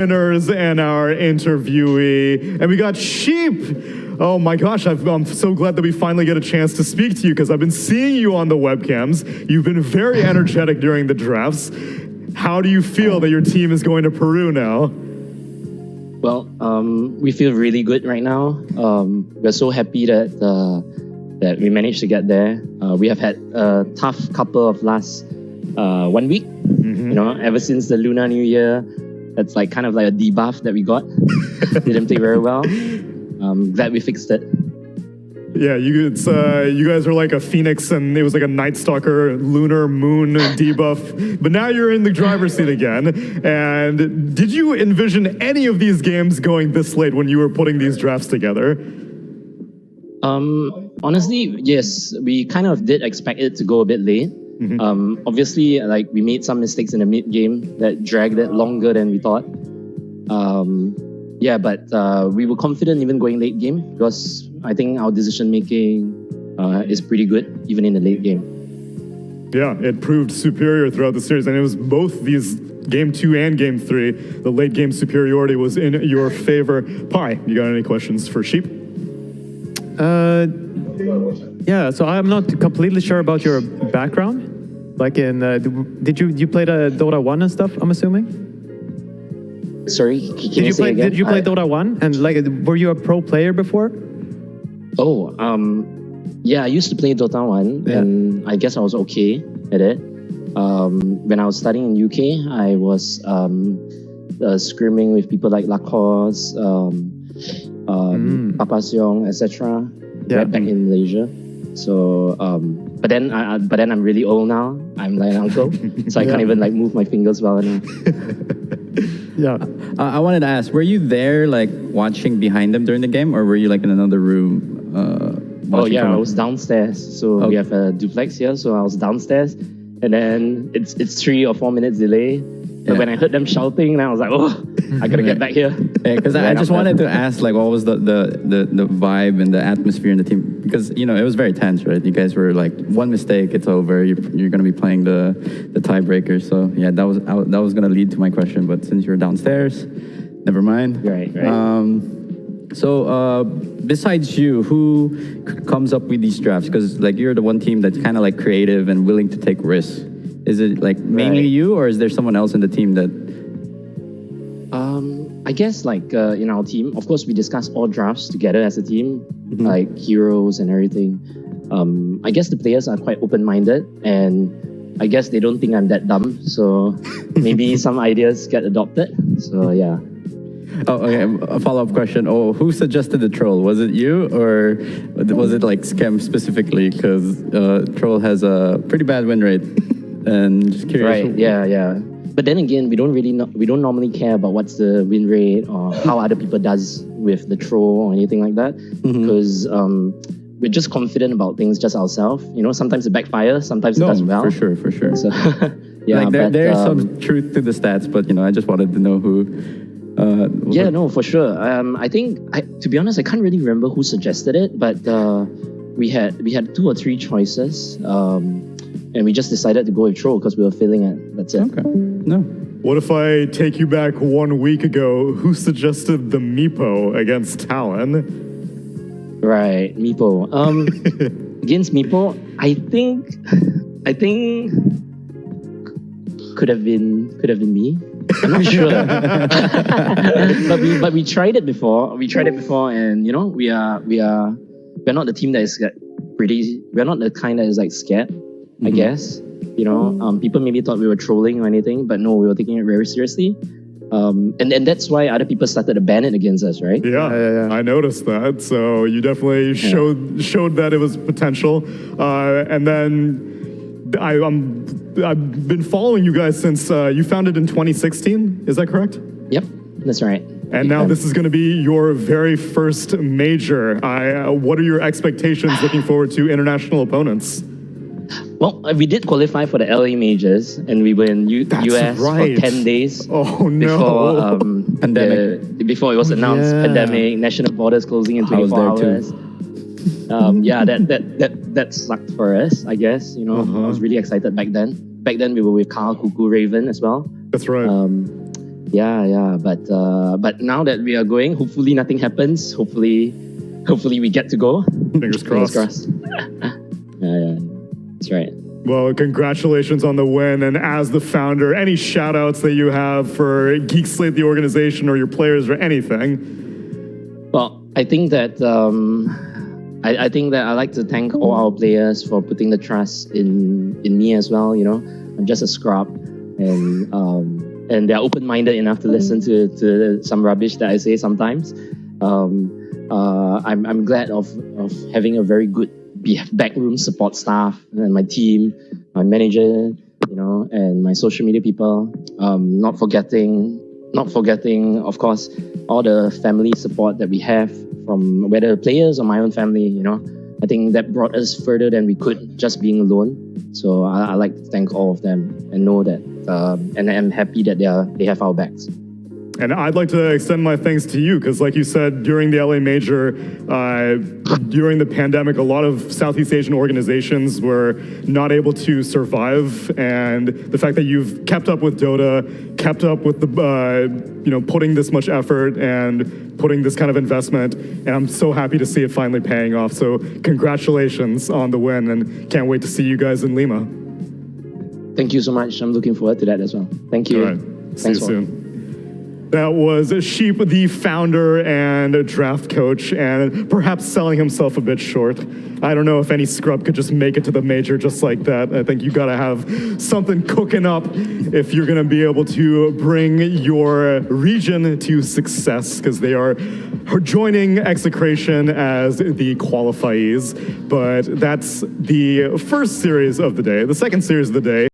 Winners and our interviewee. And we got Sheep. Oh my gosh, I'm so glad that we finally get a chance to speak to you because I've been seeing you on the webcams. You've been very energetic during the drafts. How do you feel that your team is going to Peru now? Well, we feel really good right now. We're so happy that that we managed to get there. We have had a tough couple of last 1 week. You know, ever since the Lunar New Year. That's like kind of like a debuff that we got. Didn't play very well. Glad we fixed it. Yeah, you guys are like a phoenix, and it was like a Night Stalker, lunar moon debuff. But now you're in the driver's seat again. And did you envision any of these games going this late when you were putting these drafts together? Honestly, yes, we kind of did expect it to go a bit late. Obviously, like we made some mistakes in the mid game that dragged it longer than we thought. Yeah, but we were confident even going late game because I think our decision making is pretty good even in the late game. Yeah, it proved superior throughout the series, and it was both these game 2 and game 3. The late game superiority was in your favor. Pi, you got any questions for Sheep? Yeah, so I'm not completely sure about your background. Like in, did you play the Dota 1 and stuff, I'm assuming? Sorry, can you say again? Did you play Dota 1? And like, were you a pro player before? Oh, yeah, I used to play Dota 1 and I guess I was okay at it. When I was studying in UK, I was scrimming with people like Lakad, Papasyong, etc. Right back in Malaysia. So, but then I'm really old now. I'm like an uncle, so I can't even like move my fingers well enough. Yeah. I wanted to ask, were you there like watching behind them during the game, or were you like in another room? Oh yeah, I was downstairs. So we have a duplex here, so I was downstairs, and then it's 3 or 4 minutes delay. But when I heard them shouting, I was like, oh, I gotta get back here. Yeah, because I just wanted to ask, like, what was the vibe and the atmosphere in the team? Because, you know, it was very tense, right? You guys were like, one mistake, it's over. You're gonna be playing the tiebreaker. So yeah, that was gonna lead to my question. But since you're downstairs, never mind. Right. So besides you, who comes up with these drafts? Because like you're the one team that's kind of like creative and willing to take risks. Is it like mainly you, or is there someone else in the team that? I guess like in our team, of course, we discuss all drafts together as a team, like heroes and everything. I guess the players are quite open-minded, and I guess they don't think I'm that dumb. So maybe some ideas get adopted. So yeah. Oh, okay. A follow-up question. Oh, who suggested the troll? Was it you, or was it like Skem specifically? Because troll has a pretty bad win rate. And just curious. Right. Yeah. But then again, we don't normally care about what's the win rate or how other people does with the troll or anything like that, because we're just confident about things just ourselves. You know, sometimes it backfires, sometimes it does well. For sure. So yeah, like there's some truth to the stats, but you know, I just wanted to know who. No, for sure. I think, to be honest, I can't really remember who suggested it, but we had 2 or 3 choices. And we just decided to go with troll because we were feeling it. That's it. Okay. No. What if I take you back 1 week ago? Who suggested the Meepo against Talon? Right, Meepo. Against Meepo, I think could have been me. I'm not sure. but we tried it before. And you know, we're not the team that is we're not the kind that is like scared. I guess, you know, people maybe thought we were trolling or anything, but no, we were taking it very seriously. And that's why other people started to ban it against us, right? Yeah. I noticed that. So you definitely showed that it was potential. And then I've been following you guys since you founded in 2016. Is that correct? Yep, that's right. And now this is going to be your very first major. What are your expectations looking forward to international opponents? Well, we did qualify for the LA majors, and we were in US for 10 days. Oh no! Before pandemic. Before it was announced, pandemic, national borders closing in 24 hours. Yeah, that sucked for us, I guess. You know, I was really excited back then. Back then, we were with Carl, Kuku, Raven as well. That's right. Yeah. But now that we are going, hopefully nothing happens. Hopefully we get to go. Fingers crossed. Yeah. That's right. Well, congratulations on the win. And as the founder, any shout outs that you have for Geek Slate, the organization, or your players, or anything? Well, I think that I think that I like to thank all our players for putting the trust in me as well. You know, I'm just a scrub, and they're open-minded enough to listen to some rubbish that I say sometimes. I'm glad of having a very good backroom support staff and my team, my manager, you know, and my social media people. Not forgetting, of course, all the family support that we have from whether players or my own family. You know, I think that brought us further than we could just being alone. So I like to thank all of them and know that, and I'm happy that they have our backs. And I'd like to extend my thanks to you because, like you said, during the LA Major, during the pandemic, a lot of Southeast Asian organizations were not able to survive. And the fact that you've kept up with Dota, kept up with the, putting this much effort and putting this kind of investment, and I'm so happy to see it finally paying off. So congratulations on the win, and can't wait to see you guys in Lima. Thank you so much. I'm looking forward to that as well. Thank you. All right. See you soon. That was Sheep, the founder and draft coach, and perhaps selling himself a bit short. I don't know if any scrub could just make it to the major just like that. I think you gotta have something cooking up if you're gonna be able to bring your region to success, because they are joining Execration as the qualifiees. But that's the first series of the day. The second series of the day